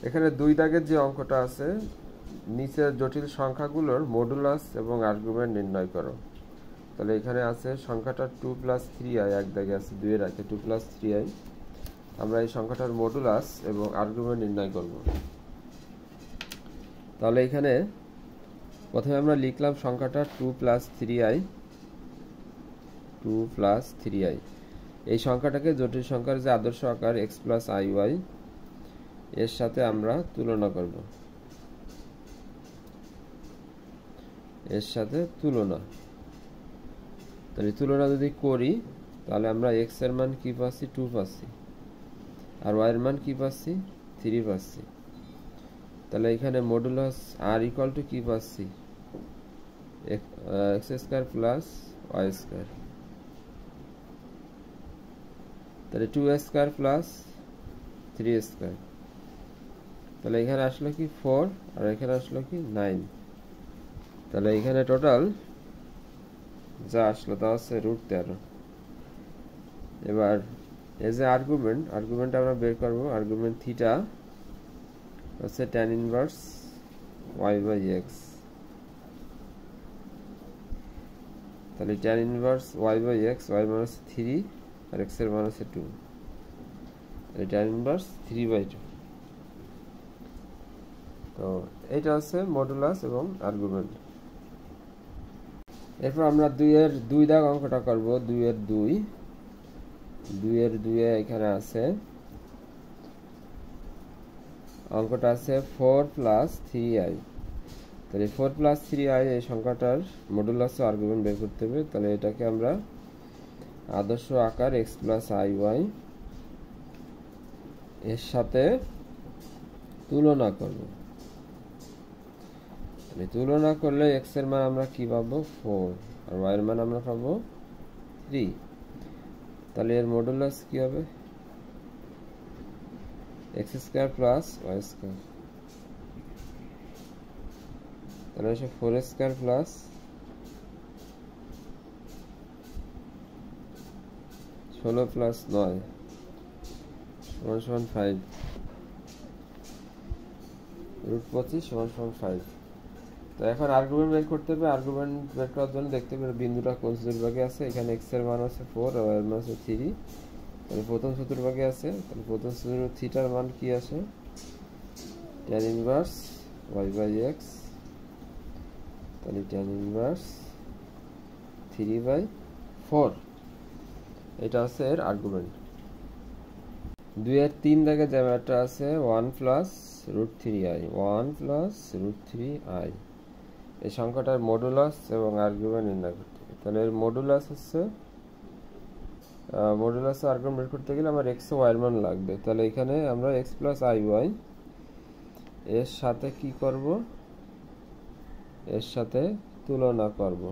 এখানে 2 দাগের যে অঙ্কটা আছে, নিচের জটিল সংখ্যাগুলোর মডুলাস এবং আর্গুমেন্ট নির্ণয় করো। তাহলে এখানে আছে সংখ্যাটা 2 + 3i, এক দাগে আছে 2 এর আগে 2 + 3i। আমরা এই সংখ্যাটার মডুলাস এবং আর্গুমেন্ট নির্ণয় করব। তাহলে এখানে প্রথমে আমরা লিখলাম সংখ্যাটা 2 + 3i, 2 + 3i। এই সংখ্যাটাকে জটিল সংখ্যার যে আদর্শ আকার x + iy এর সাথে আমরা তুলনা করব। এর সাথে তুলনা, তাহলে তুলনা যদি করি তাহলে আমরা x এর মান কি পাচ্ছি? 2 পাচ্ছি, আর y এর মান কি পাচ্ছি? 3 পাচ্ছি। তাহলে এখানে মডুলাস r = কি পাচ্ছি? x² + y²। তাহলে 2² + 3²। তাহলে এখানে আসলো কি 4, আর এখানে আসলো কি 9। তাহলে এখানে টোটাল যা আসলো তা হচ্ছে √13। এবার এই যে আর্গুমেন্ট আমরা বের করব। আর্গুমেন্ট থিটা হচ্ছে tan ইনভার্স y/x। তাহলে tan ইনভার্স y/x, y মান হচ্ছে 3 আর x এর মান হচ্ছে 2। তাহলে tan ইনভার্স 3/2। তো এইটা হচ্ছে মডুলাস এবং আর্গুমেন্ট। এরপর আমরা 2 এর 2 দাগ অঙ্কটা করব। 2 এর 2 এ এখানে আছে অঙ্কটা আছে 4 + 3i। তাহলে 4 + 3i এই সংখ্যাটার মডুলাস ও আর্গুমেন্ট বের করতে হবে। তাহলে এটাকে আমরা আদর্শ আকার x + iy এর সাথে তুলনা করব। তাহলে তুলনা করলে x এর মান আমরা কি পাবো? 4, আর y এর মান আমরা পাবো 3। তাহলে এর মডুলাস কি হবে? x² + y²। তাহলে এসে 4² + 16 + 9 = 5। √25 = 5। তো এখন আর্গুমেন্ট বের করতে হবে। আর্গুমেন্ট বের করার জন্য দেখতে হবে বিন্দুটা কোন চতুর্ভাগে আছে। এখানে x এর মান আছে 4 আর y এর মান আছে 3। তাহলে প্রথম চতুর্ভাগে আছে। তাহলে প্রথম চতুর্ভাগে থিটার মান কি আসে? tan inverse y/x। তাহলে tan ইনভার্স 3/4। এটা হচ্ছে এর আর্গুমেন্ট। 2 এর 3 দাগে যে ম্যাটটা আছে 1 + √3i, 1 + √3i। এই সংখ্যাটার মডুলাস এবং আর্গুমেন্ট নির্ণয় করতে হবে। তাহলে এর মডুলাস হচ্ছে মডুলাস আর্গুমেন্ট বের করতে গেলে আমার x ও y এর মান লাগবে। তাহলে এখানে আমরা x + iy এর সাথে কি করব? এর সাথে তুলনা করব।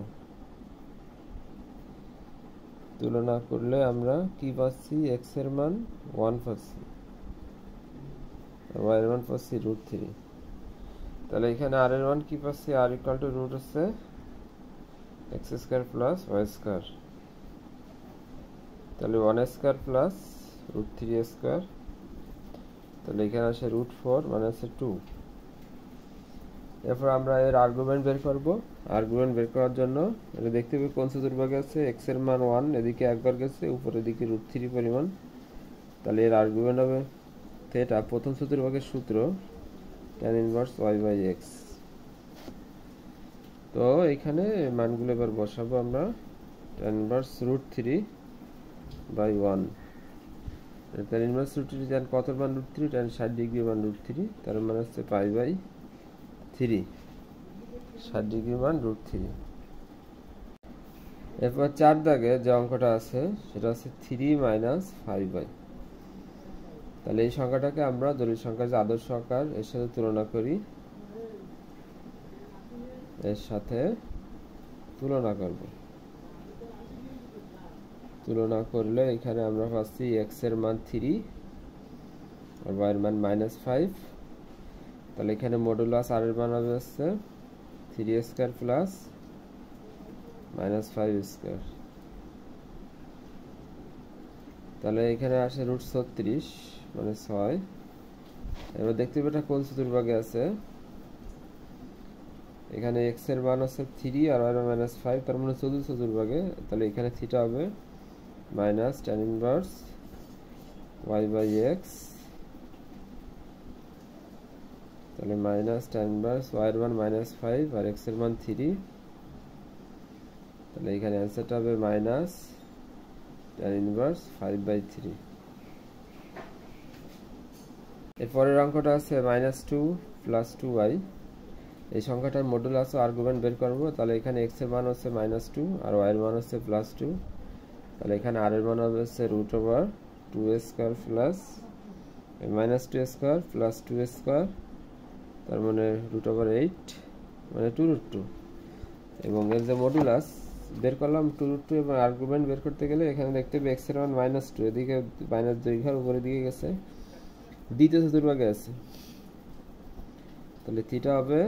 তুলনা করলে আমরা কি পাচ্ছি? x এর মান 1 পাচ্ছি, আর y এর মান পাচ্ছি √3। তাহলে এখানে r এর মান কি পাচ্ছি? r = রুট হচ্ছে x² + y²। তাহলে 1² + √3²। তাহলে এখানে আসে √4 মানে হচ্ছে 2। এরপর আমরা এর আর্গুমেন্ট বের করব। আর্গুমেন্ট বের করার জন্য এটা দেখতে হবে কোন চতুর্ভাগে আছে। x এর মান 1, এদিকে একবার গেছে, উপরের দিকে √3 পরিমাণ। তাহলে এর আর্গুমেন্ট হবে থিটা। প্রথম চতুর্ভাগের সূত্র tan ইনভার্স y/x। তো এখানে মানগুলো এবার বসাবো আমরা। tan inverse √3/1। tan inverse √3 tan কত মান? √3, tan 60 ডিগ্রি মান √3, তার মানে হচ্ছে π/3, 60 ডিগ্রি মান √3। এরপর 4 দাগে যে অঙ্কটা আছে সেটা হচ্ছে 3 - 5i। তাহলে এই সংখ্যাটাকে আমরা জটিল সংখ্যার যে আদর্শ আকার এর সাথে তুলনা করি। এর সাথে তুলনা করব। তুলনা করলে এখানে আমরা পাচ্ছি x এর মান 3 আর y এর মান -5। তাহলে এখানে মডুলাস r এর মান হবে হচ্ছে 3² + -5²। তাহলে এখানে আসে √36 মানে 6। এবার দেখতে পাবে এটা কোন চতুর্ভাগে আছে। এখানে x এর মান আছে 3 আর y এর মান -5, তার মানে চতুর্থ চতুর্ভাগে। তাহলে এখানে থিটা হবে minus tan inverse y by x, তাহলে মাইনাস tan ইনভার্স y এর মান -5 আর x এর মান 3, তাহলে এখানে অ্যান্সারটা হবে মাইনাস tan ইনভার্স 5/3। এরপরের অঙ্কটা আছে -2 + 2y। এই সংখ্যাটার মডুলাস ও আর্গুমেন্ট বের করব। তাহলে এখানে x এর মান হচ্ছে -2 আর y এর মান হচ্ছে +2, তাহলে এখানে r এর মান হবে হচ্ছে √2a² plus -2a² plus 2a², তার মানে √8 মানে 2√2। এবং এর যে মডুলাস বের করলাম 2√2, এবং আর্গুমেন্ট বের করতে গেলে এখানে দেখতে পাবে x এর মান -2, এদিকে -2 ঘর উপরের দিকে গেছে, দ্বিতীয় চতুর্ভাগে আছে। তাহলে থিটা হবে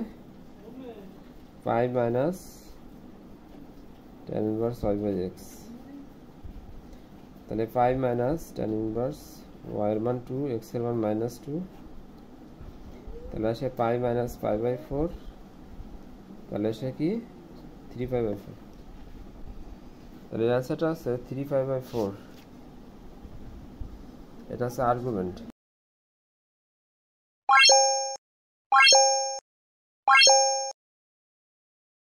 pi minus tan inverse y by x। তাহলে pi minus tan inverse y এর মান 2, x এর মান -2, তাহলে আসে পাই মাইনাস π/4, তাহলে আসে কি 3π/4। তাহলে অ্যান্সারটা আছে 3π/4। এটা আছে আর্গুমেন্ট।